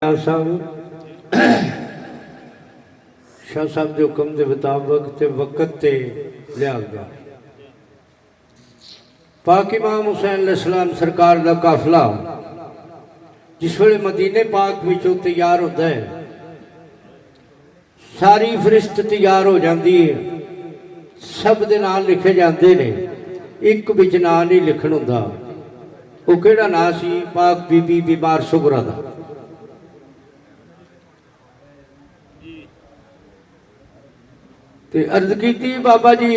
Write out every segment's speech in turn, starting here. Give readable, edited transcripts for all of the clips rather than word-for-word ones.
साहब शाह साहब के हुक्म के मुताबिक ते वक़्त ते लिया गया। पाक इमाम हुसैन अलैहिस्सलाम सरकार का काफिला जिस वेले मदीने पाक विचों तैयार होता है, सारी फरिश्त तैयार हो जाती है, सब दे नाम लिखे जाते हैं, एक विच नाम नहीं लिखण हुंदा। वो किहड़ा नाम सी? पाक बीबी बीमार सुगरा दा। ते अर्ज की बाबा जी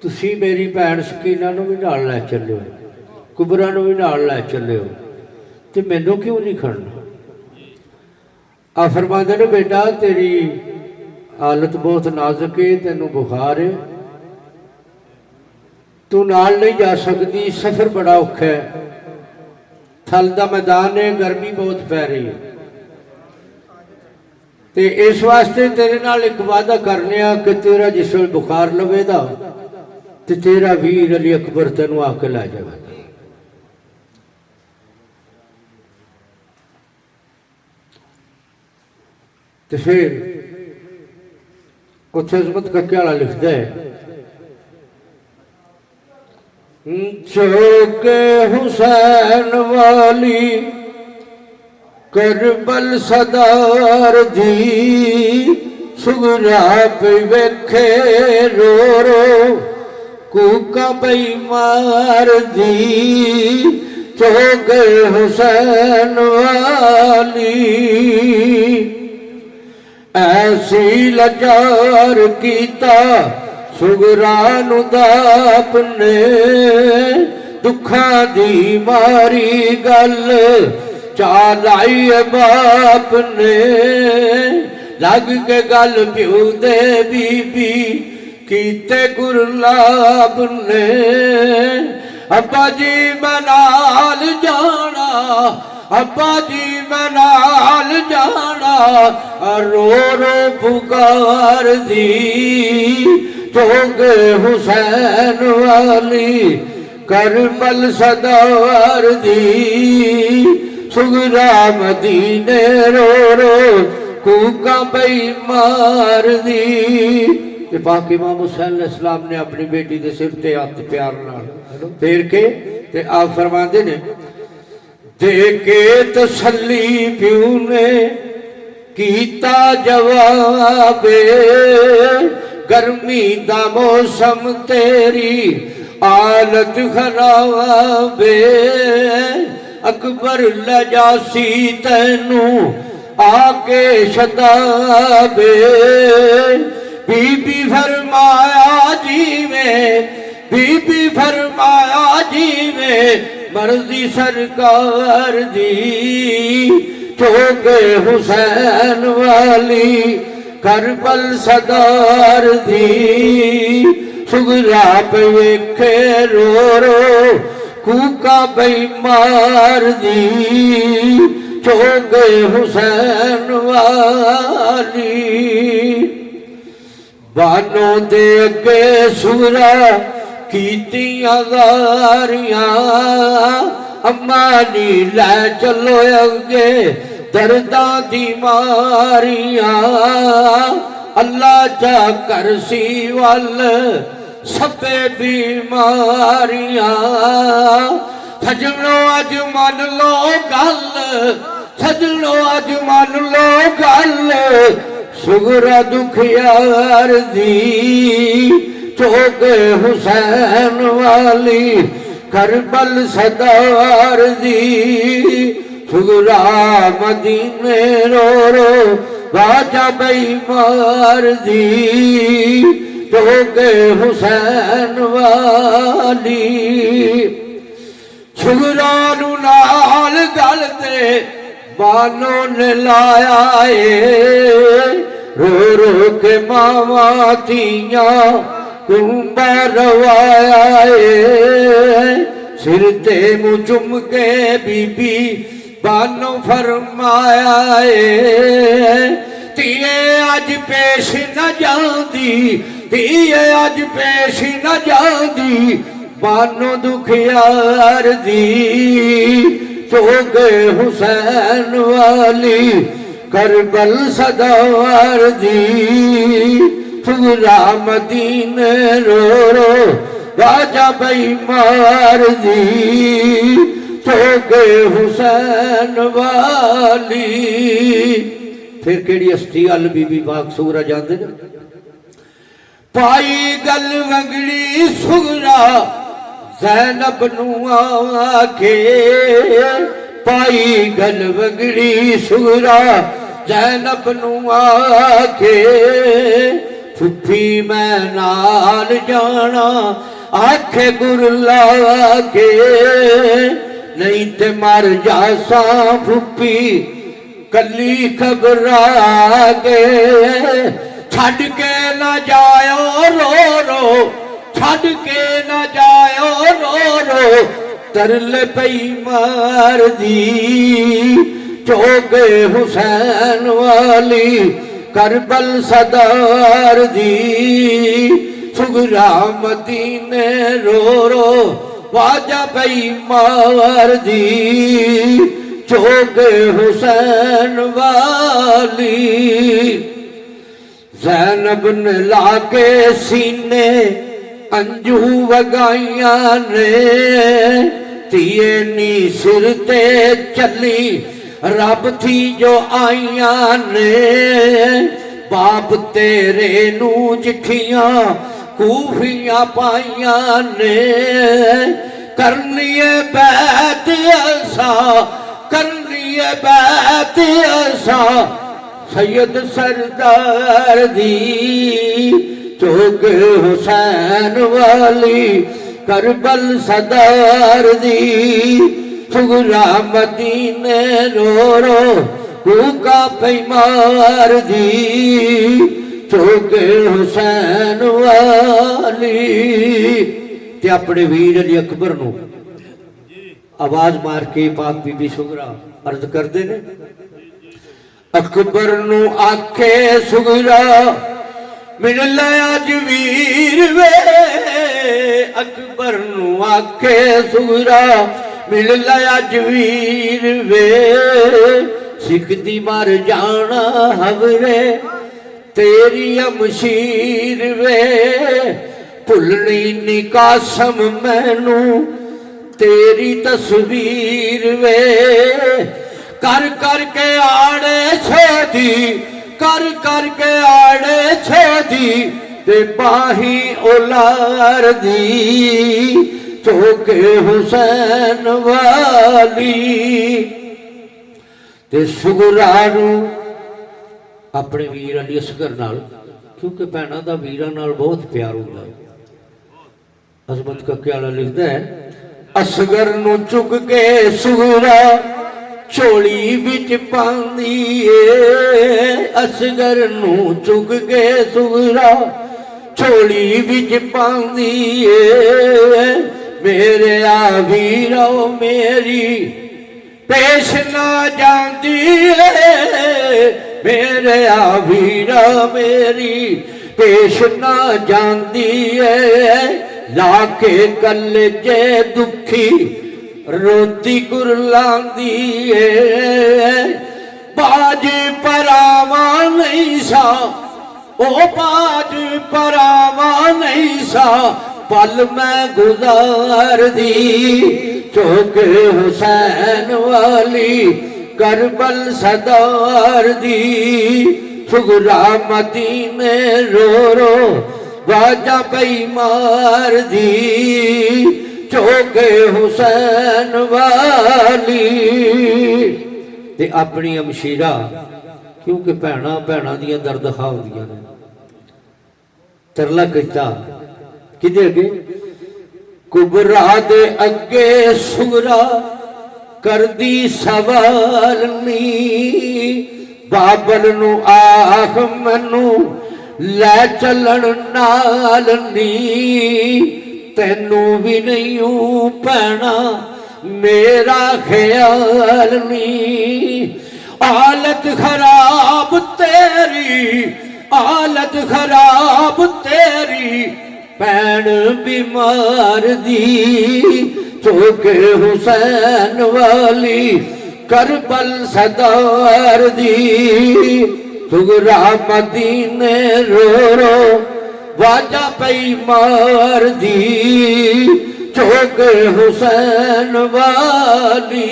तुसी मेरी भैन शकीना नूं भी नाल लै चलियो, कुबरा नूं भी नाल लै चलियो, ते मैनूं क्यों नहीं खड़ना? आ फरमांदे ने बेटा तेरी हालत बहुत नाजुक है, तैनूं बुखार है, तू नाल नहीं जा सकती, सफर बड़ा औखा है, थल दा मैदान है, गर्मी बहुत पै रही है, ते इस वास्ते तेरे नाल एक वादा करने कि तेरा जिस वेले बुखार लवेगा ते तेरा वीर अली अकबर तेनू आके लै जाएगा। तो फिर कुछ अजमत कक्के वाला लिखता है, चौके हुसैन वाली करबल सदार दी सुगरा पे वेखे रो रो कूका पई मार दी चौके हुसैन वाली ऐसी लाचार कीता सुगरा नु दाप ने दुखा दी मारी गल चाल आई बाप ने लग के गल प्यू दे बीबी कीते गुरलाब ने अब्बा जी मैं नाल जाना, अब्बा जी मैं नाल जाना रो रो पुकार दी चौके हुसैन वाली करबल सदार दी सुगरा मदीने रो रो कूका पई मार दी। पाक इमाम हुसैन अलैहिस्सलाम ने अपनी बेटी के सिर ते हाथ प्यार नाल फेर के ते आप फरमाते ने दे के तसल्ली प्यू ने कीता जवाबे गर्मी दा मौसम तेरी हालत खराबे अकबर लजासी तैनू आके शताबे बीबी फरमाया जी में, बीबी फरमाया जी में मर्जी सरकार दी चौके हुसैन वाली करबल सदार दी सुगरा पे वेखे रो रो कूका पई मार दी चौके हुसैन वाली बानों दे अगे सुगरा कीतियां गारियां अम्मा नी लै चलो अगे दर्दां दी मारियां अल्लाह चा करसी वल सबे बीमारियां सजनो अज मन लो गल, सजनो अज मन लो गल सुगरा दुखियार दी चौके हुसैन वाली करबल सदार दी सुगरा मदीने रो रो वाजा बई मार दी चौके हुसैन वाली सुगरा नू नाल गल ते बानों ने लाया रो रो के मावा तियां कुंबा रवाया सिर ते मुँह चुम के बीबी बानों फरमाया तिए अज पेश न जाती, तिए अज पेश न जाती बानों दुखियार दी चोगे हुसैन वाली करबल सदार दी सुगरा मदीने रो रो राजा बेईमार दी चोगे हुसैन वाली। फिर केड़ी हस्ती अल बीबी पाक सुगरा जाते ने पाई गल वंगड़ी सुगरा ज़ैनब नू आखे पाई गल वंगड़ी सुगरा ज़ैनब नू आखे फुफी मैं नाल जाना आखे गुरला के नहीं ते मर जासा फुफी कली घबरा के छड़ के न जायो रो रो छड़ के न जायो रो रो तरले पई मार दी चोगे हुसैन वाली करबल सदार दी सुगरा मदीने रो रो वाजा पई मार दी चोगे हुसैन वाली। ज़ैनब ने लाके सीने अंजू वगाइया ने तिये नी सिर ते चली रब थी जो आइया ने बाप तेरे नू चिट्ठियां कूफियां पाइया ने करनिए बैत ऐसा करनिए बैत ऐसा सैयद सरदार दी चोगे हुसैन वाली करबल सदार दी सुगरा मदीने रो रो भूखा पैमार दी चोगे हुसैन वाली। ते अपने वीर अली अकबर नू आवाज मार के पाक बीबी सुगरा अर्ज करते ने अकबर नू आखे सुगरा मिल ले अज वीर वे अकबर नू आखे सुगरा मिल ले अज वीर वे सिख दी मर जाना हवरे तेरी अमशीर वे भुलनी नी कासम मैनू तेरी तस्वीर वे कर कर के आड़े छोदी कर कर के आड़े छोदी ते बाही ओलार दी चोगे हुसैन वाली। ते सुगरा नू अपने वीर अली असगर नाल क्योंकि भैणों का वीरां नाल बहुत प्यार होता है। अजमत कक्याला लिखता है असगर नू चुक के सुगरा झोली बिच पांदी ए असगर नू चुक के सुगरा झोली बिच पांदी ए मेरे आ वीरो मेरी पेश ना जांदी ए मेरे आ वीरा मेरी पेश ना जांदी ए लाके कलेजे दुखी रोती कुरलांदी है बाज परावा नहीं सा ओ बाज परावा नहीं सा पल मैं गुजार दी चोगे हुसैन वाली करबल सदार दी सुगरा मदीने रो रो वाजा बेईमार दी चोगे हुसैन वाली। ते अपनी अमशीरा क्योंकि भैणा भैणा दियां दर्द खा होंदियां ने तरला किता किदे अगे कुबरा दे अगे सुगरा कर दी सवाल नी बाबल नू आख मैनू लै चलन नाल नी तेनू भी नहीं पैना मेरा ख्याल नी हालत खराब तेरी हालत खराब तेरी भैन बीमार दी चौके हुसैन वाली करबल सदार दी सुगरा मदीने रो रो वाजा पई मार दी चौके हुसैन वाली